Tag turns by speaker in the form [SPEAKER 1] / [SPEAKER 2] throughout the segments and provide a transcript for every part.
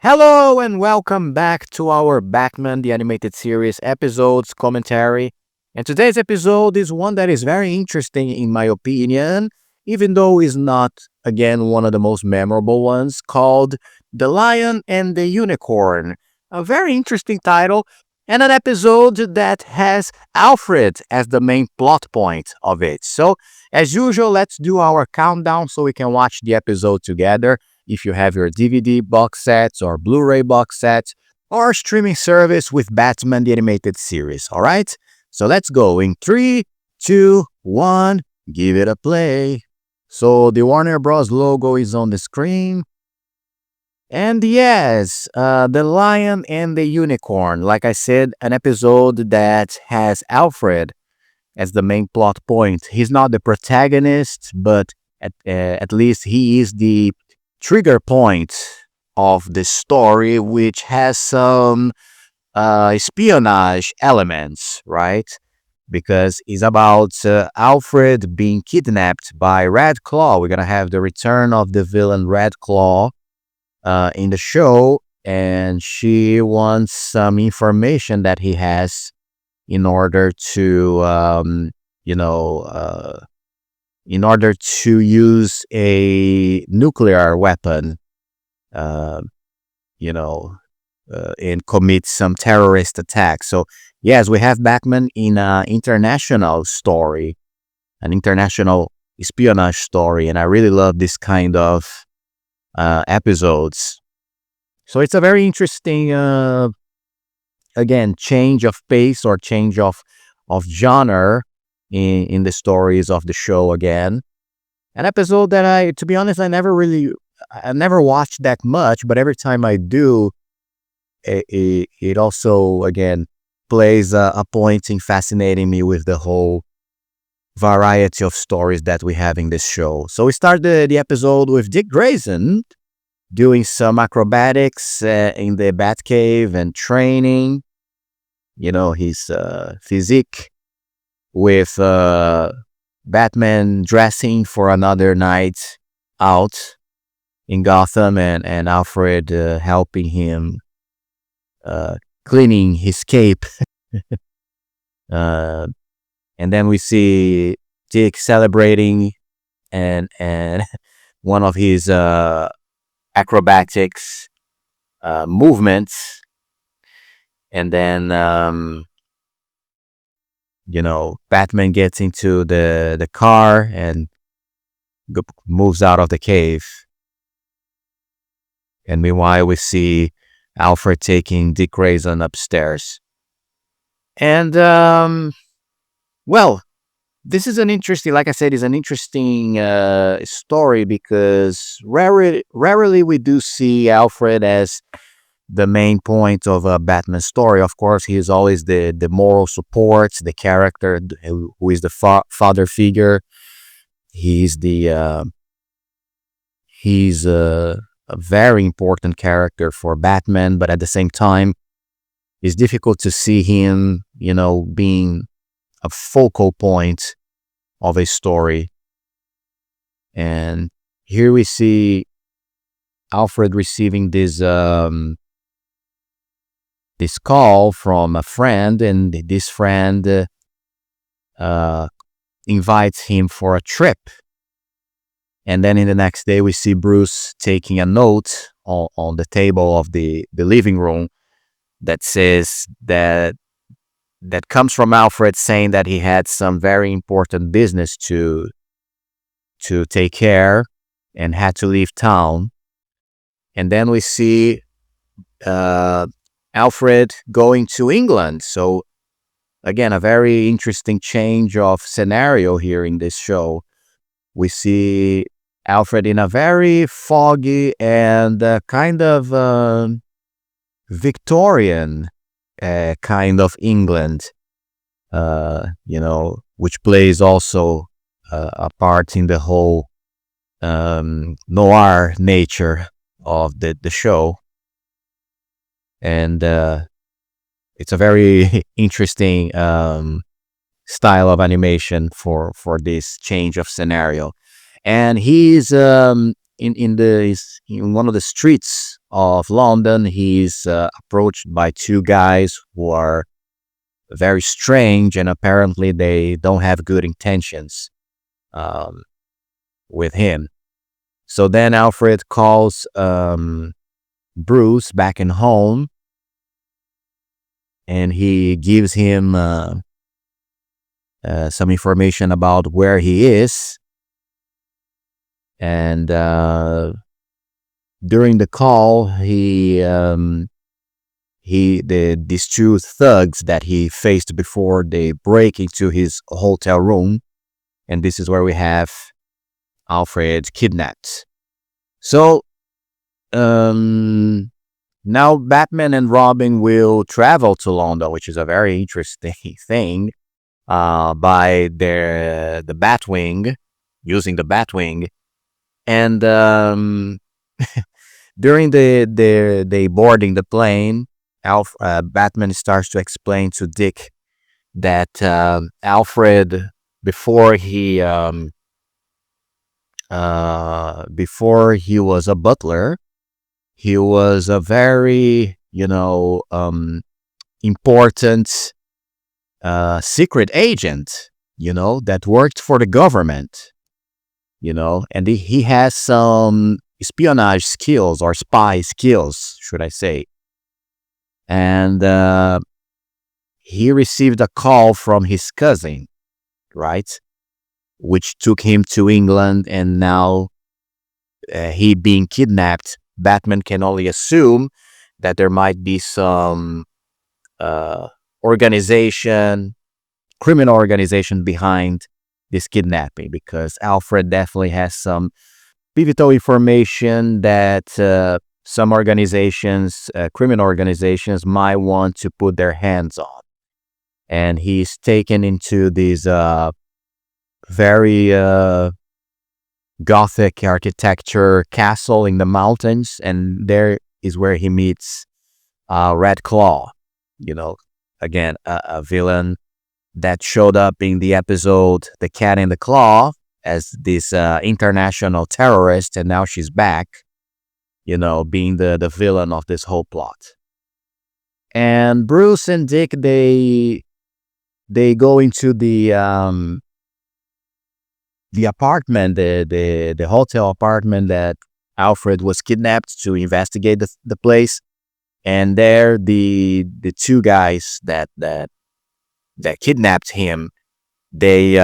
[SPEAKER 1] Hello and welcome back to our Batman the Animated Series episodes commentary. And today's episode is one that is very interesting in my opinion, even though it's not, again, one of the most memorable ones, called The Lion and the Unicorn. A very interesting title, and an episode that has Alfred as the main plot point of it. So, as usual, let's do our countdown so we can watch the episode together if you have your DVD box sets or Blu-ray box sets or streaming service with Batman the Animated Series, all right? So let's go in 3, 2, 1, give it a play. So the Warner Bros. Logo is on the screen. And yes, The Lion and the Unicorn, like I said, an episode that has Alfred as the main plot point. He's not the protagonist, but at least he is the trigger point of the story, which has some espionage elements, right? Because it's about Alfred being kidnapped by Red Claw. We're gonna have the return of the villain Red Claw in the show, and she wants some information that he has in order to, you know, in order to use a nuclear weapon, uh, you know, and commit some terrorist attack. So, yes, we have Batman in an international story, an international espionage story, and I really love this kind of episodes. So it's a very interesting, again, change of pace or change of genre in the stories of the show again. An episode that to be honest, I never watched that much, but every time I do, it also, again, plays a point in fascinating me with the whole variety of stories that we have in this show. So we start the episode with Dick Grayson doing some acrobatics in the Batcave and training, his physique with Batman dressing for another night out in Gotham and Alfred helping him cleaning his cape. uh, and then we see Dick celebrating and one of his acrobatics movements. And then Batman gets into the car and moves out of the cave. And meanwhile, we see Alfred taking Dick Grayson upstairs. And, well, this is an interesting, like I said, is an interesting story because rarely we do see Alfred as the main point of a Batman story. Of course, he is always the moral support, the character who is the father figure. He's a very important character for Batman, but at the same time, it's difficult to see him, being a focal point of a story. And here we see Alfred receiving this call from a friend, and this friend invites him for a trip. And then in the next day, we see Bruce taking a note on the table of the living room that says that comes from Alfred, saying that he had some very important business to take care and had to leave town. And then we see Alfred going to England. So again, a very interesting change of scenario here in this show. We see Alfred in a very foggy and kind of Victorian kind of England, which plays also a part in the whole noir nature of the show. And it's a very interesting style of animation for this change of scenario. And he's in one of the streets of London, he's approached by two guys who are very strange, and apparently they don't have good intentions um, with him. So then Alfred calls Bruce back in home, and he gives him some information about where he is. And during the call, these two thugs that he faced before, they break into his hotel room, and this is where we have Alfred kidnapped. So now Batman and Robin will travel to London, which is a very interesting thing, by the Batwing, using the Batwing, and during they boarding the plane, Batman starts to explain to Dick that Alfred, before he was a butler, he was a very important secret agent, that worked for the government, and he has some espionage skills, or spy skills, should I say. And he received a call from his cousin, right? Which took him to England, and now he being kidnapped, Batman can only assume that there might be some organization, criminal organization behind this kidnapping, because Alfred definitely has some pivotal information that some organizations, criminal organizations, might want to put their hands on. And he's taken into this very Gothic architecture castle in the mountains, and there is where he meets Red Claw, again, a villain that showed up in the episode The Cat in the Claw as this international terrorist, and now she's back, being the villain of this whole plot. And Bruce and Dick, they go into the apartment, the hotel apartment that Alfred was kidnapped, to investigate the place. And there, the two guys that kidnapped him, they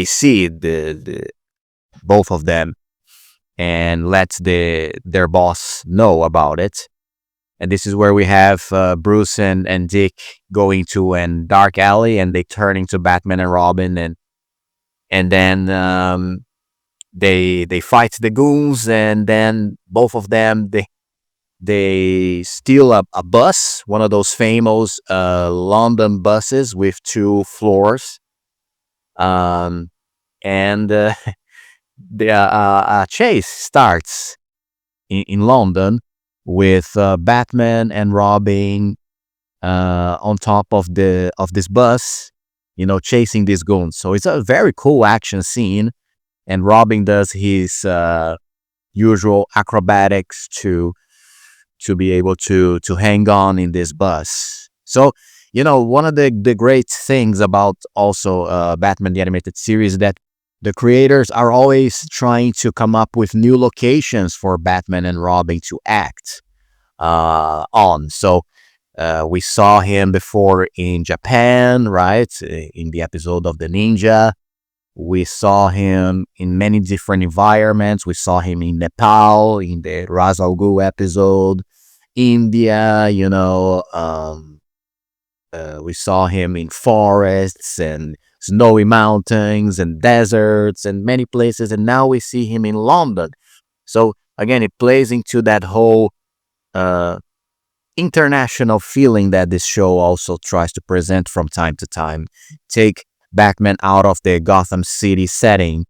[SPEAKER 1] see the both of them, and let their boss know about it. And this is where we have Bruce and Dick going to a dark alley, and they turn into Batman and Robin, and then they fight the goons, and then both of them, they steal a bus, one of those famous London buses with 2 floors, and the chase starts in London, with Batman and Robin on top of this bus, chasing these goons. So it's a very cool action scene, and Robin does his usual acrobatics to be able to hang on in this bus. So one of the great things about also Batman the Animated Series, that the creators are always trying to come up with new locations for Batman and Robin to act on. So we saw him before in Japan, right? In the episode of the Ninja. We saw him in many different environments. We saw him in Nepal, in the Ra's al Ghul episode. India, we saw him in forests and snowy mountains and deserts and many places, and now we see him in London. So again, it plays into that whole international feeling that this show also tries to present from time to time. Take Batman out of the Gotham City setting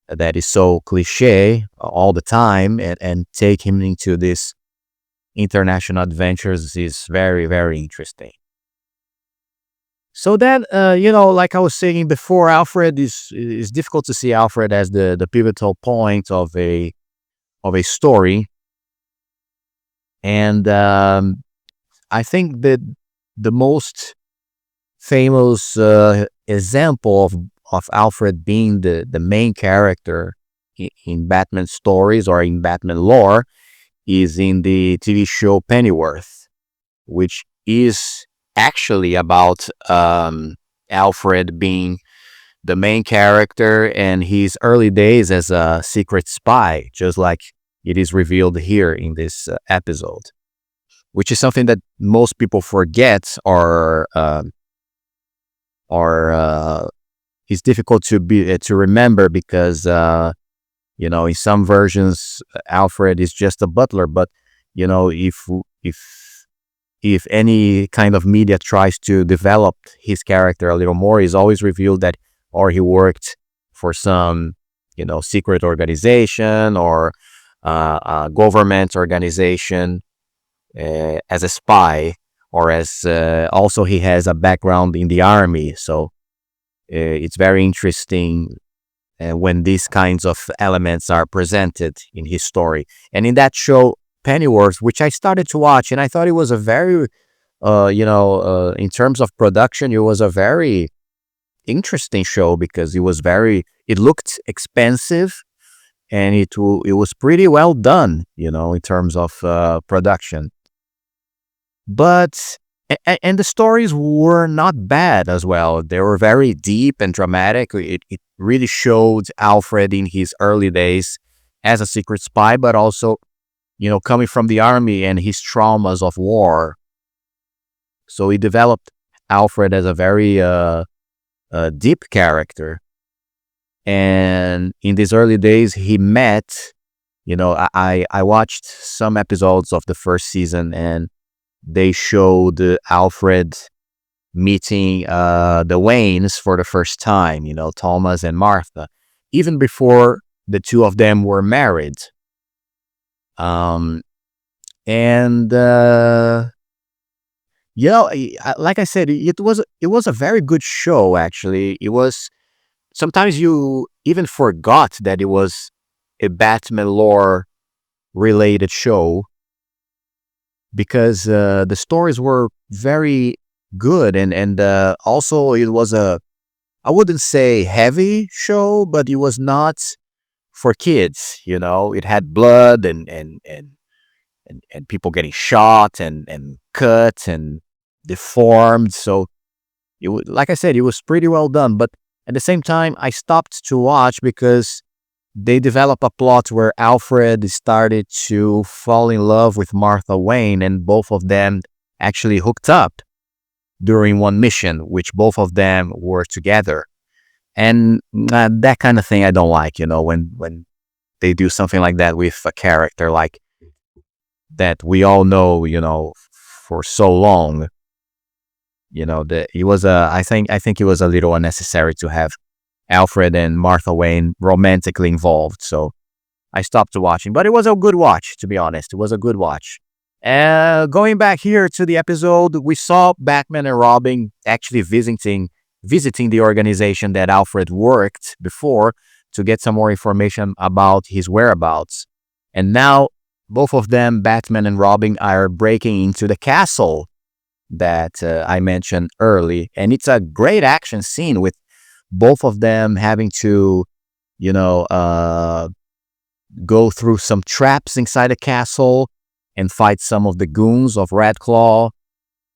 [SPEAKER 1] that is so cliche all the time, and take him into this international adventures is very, very interesting. So then, like I was saying before, Alfred is difficult to see Alfred as the pivotal point of a story, and I think that the most famous example of Alfred being the main character in Batman stories or in Batman lore is in the TV show Pennyworth, which is actually about Alfred being the main character and his early days as a secret spy, just like it is revealed here in this episode, which is something that most people forget or is difficult to remember because in some versions Alfred is just a butler, but if if any kind of media tries to develop his character a little more, he's always revealed that or he worked for some secret organization or government organization as a spy, or as also he has a background in the army. So it's very interesting when these kinds of elements are presented in his story. And in that show, Pennyworth, which I started to watch, and I thought it was a very, in terms of production, it was a very interesting show because it looked expensive and it was pretty well done, in terms of production. But and the stories were not bad as well. They were very deep and dramatic. It really showed Alfred in his early days as a secret spy, but also, coming from the army and his traumas of war. So he developed Alfred as a very deep character. And in these early days, he met, I watched some episodes of the first season, and they showed Alfred meeting the Waynes for the first time, Thomas and Martha, even before the two of them were married. Um, and like I said, it was a very good show. Actually, it was. Sometimes you even forgot that it was a Batman lore related show because the stories were very good, and also it was I wouldn't say heavy show, but it was not for kids. It had blood and people getting shot and cut and deformed. So like I said, it was pretty well done. But at the same time, I stopped to watch because they develop a plot where Alfred started to fall in love with Martha Wayne, and both of them actually hooked up during one mission, which both of them were together. And that kind of thing I don't like, when they do something like that with a character like that we all know, for so long. That it was I think it was a little unnecessary to have Alfred and Martha Wayne romantically involved. So I stopped watching, but it was a good watch, to be honest. It was a good watch. Going back here to the episode, we saw Batman and Robin actually visiting the organization that Alfred worked before to get some more information about his whereabouts. And now both of them, Batman and Robin, are breaking into the castle that I mentioned early. And it's a great action scene with both of them having to, go through some traps inside the castle and fight some of the goons of Red Claw.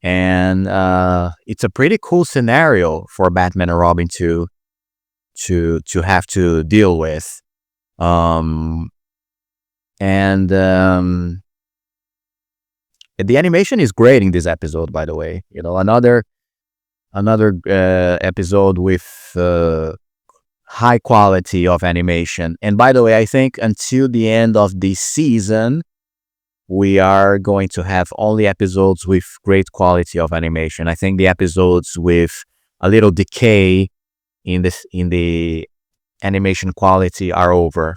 [SPEAKER 1] And it's a pretty cool scenario for Batman and Robin to have to deal with. And the animation is great in this episode, by the way. Another episode with high quality of animation. And by the way, I think until the end of this season, we are going to have only episodes with great quality of animation. I think the episodes with a little decay in the animation quality are over.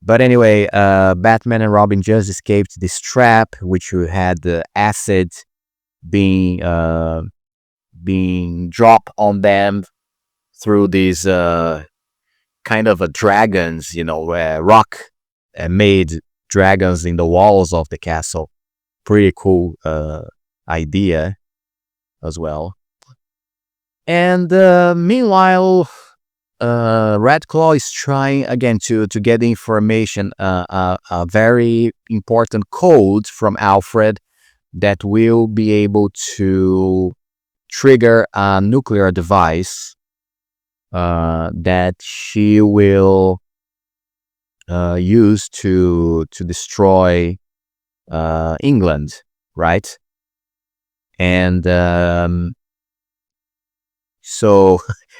[SPEAKER 1] But anyway, Batman and Robin just escaped this trap, which had the acid being being dropped on them through these kind of a dragons, rock made dragons in the walls of the castle. Pretty cool idea as well. And meanwhile, Redclaw is trying again to get the information, a very important code from Alfred that will be able to trigger a nuclear device that she will use to destroy England, right? And so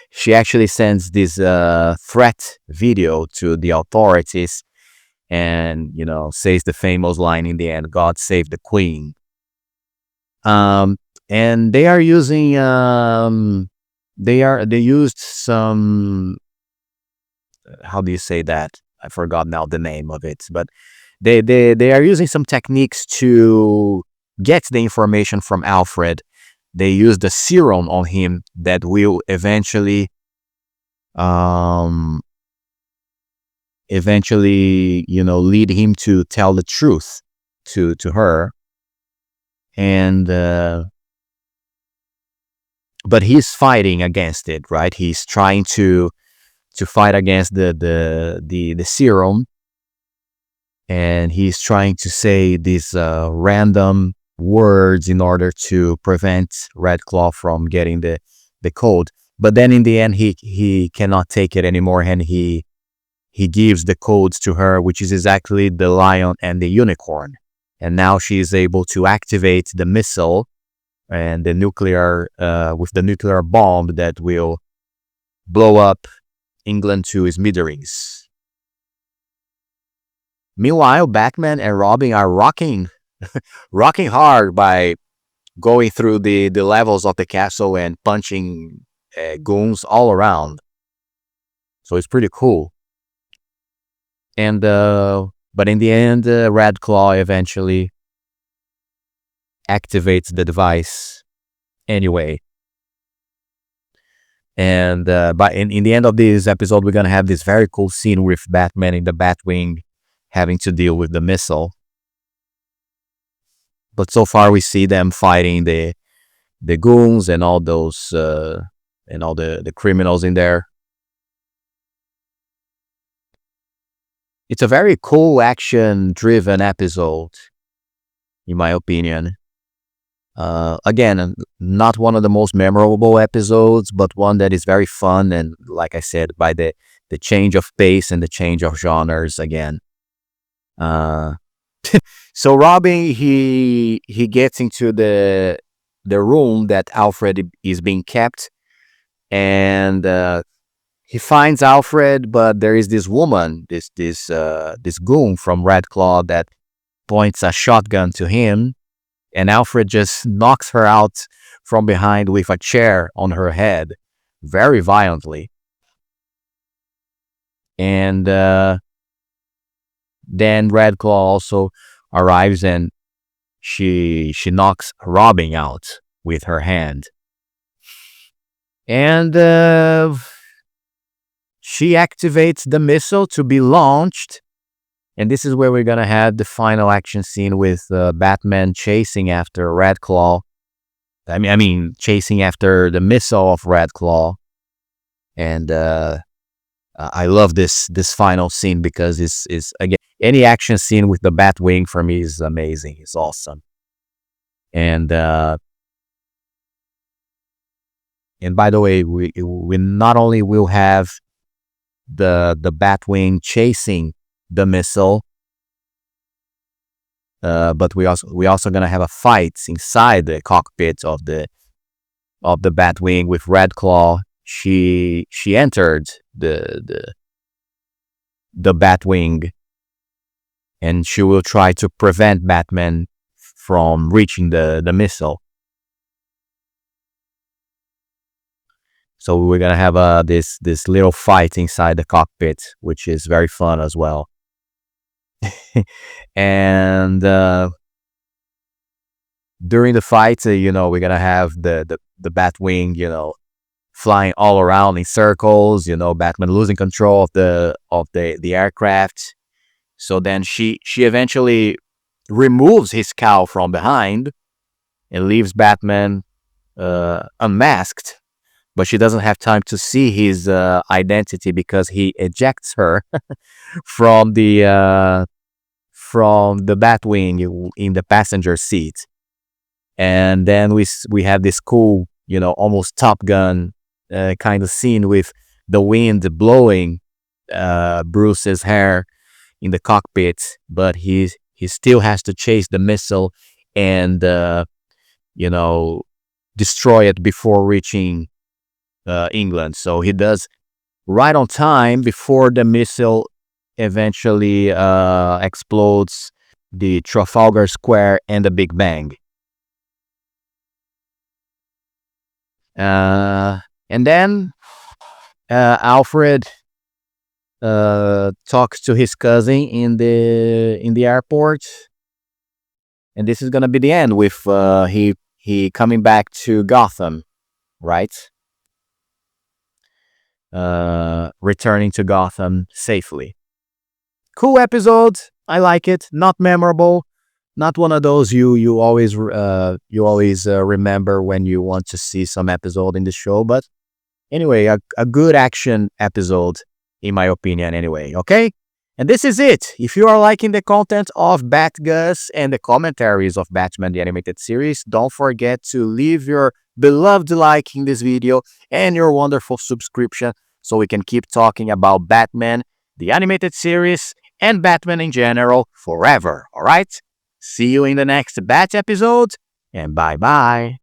[SPEAKER 1] she actually sends this threat video to the authorities, and says the famous line in the end, "God save the Queen." And they are using they used some, how do you say that? I forgot now the name of it, but they are using some techniques to get the information from Alfred. They use the serum on him that will eventually lead him to tell the truth to her. And but he's fighting against it, right? He's trying to fight against the serum, and he's trying to say these random words in order to prevent Redclaw from getting the code. But then in the end, he cannot take it anymore, and he gives the codes to her, which is exactly the lion and the unicorn. And now she is able to activate the missile and the nuclear with the nuclear bomb that will blow up England to smithereens. Meanwhile, Batman and Robin are rocking hard by going through the levels of the castle and punching goons all around. So it's pretty cool. And but in the end, Redclaw eventually activates the device anyway. And but in the end of this episode, we're gonna have this very cool scene with Batman in the Batwing having to deal with the missile. But so far, we see them fighting the goons and all those and all the criminals in there. It's a very cool action-driven episode, in my opinion. Again, not one of the most memorable episodes, but one that is very fun, and like I said, by the change of pace and the change of genres again. So Robin, he gets into the room that Alfred is being kept, and he finds Alfred, but there is this woman, this goon from Redclaw that points a shotgun to him, and Alfred just knocks her out from behind with a chair on her head, very violently. And then Redclaw also arrives, and she knocks Robin out with her hand. And she activates the missile to be launched. And this is where we're going to have the final action scene with Batman chasing after Redclaw. I mean, chasing after the missile of Redclaw. And I love this final scene because it's again, any action scene with the Batwing for me is amazing. It's awesome. And by the way, we not only will have the Batwing chasing the missile, but we also gonna have a fight inside the cockpit of the Batwing with Redclaw. She entered the Batwing, and she will try to prevent Batman from reaching the missile. So we're gonna have this little fight inside the cockpit, which is very fun as well. And during the fight, we're gonna have the the Batwing, flying all around in circles, Batman losing control of the aircraft. So then she eventually removes his cowl from behind and leaves Batman unmasked, but she doesn't have time to see his identity because he ejects her from the Batwing in the passenger seat. And then we have this cool, almost Top Gun kind of scene with the wind blowing Bruce's hair in the cockpit, but he still has to chase the missile and you know destroy it before reaching England. So he does right on time before the missile eventually explodes the Trafalgar Square and the Big Bang. And then Alfred talks to his cousin in the airport, and this is gonna be the end with he coming back to Gotham, right? Returning to Gotham safely. Cool episode. I like it. Not memorable. Not one of those you always remember when you want to see some episode in the show. But anyway, a good action episode in my opinion. Anyway, okay. And this is it. If you are liking the content of BATGUS and the commentaries of Batman the Animated Series, don't forget to leave your beloved like in this video and your wonderful subscription so we can keep talking about Batman, the Animated Series, and Batman in general forever, alright? See you in the next Bat episode, and bye-bye.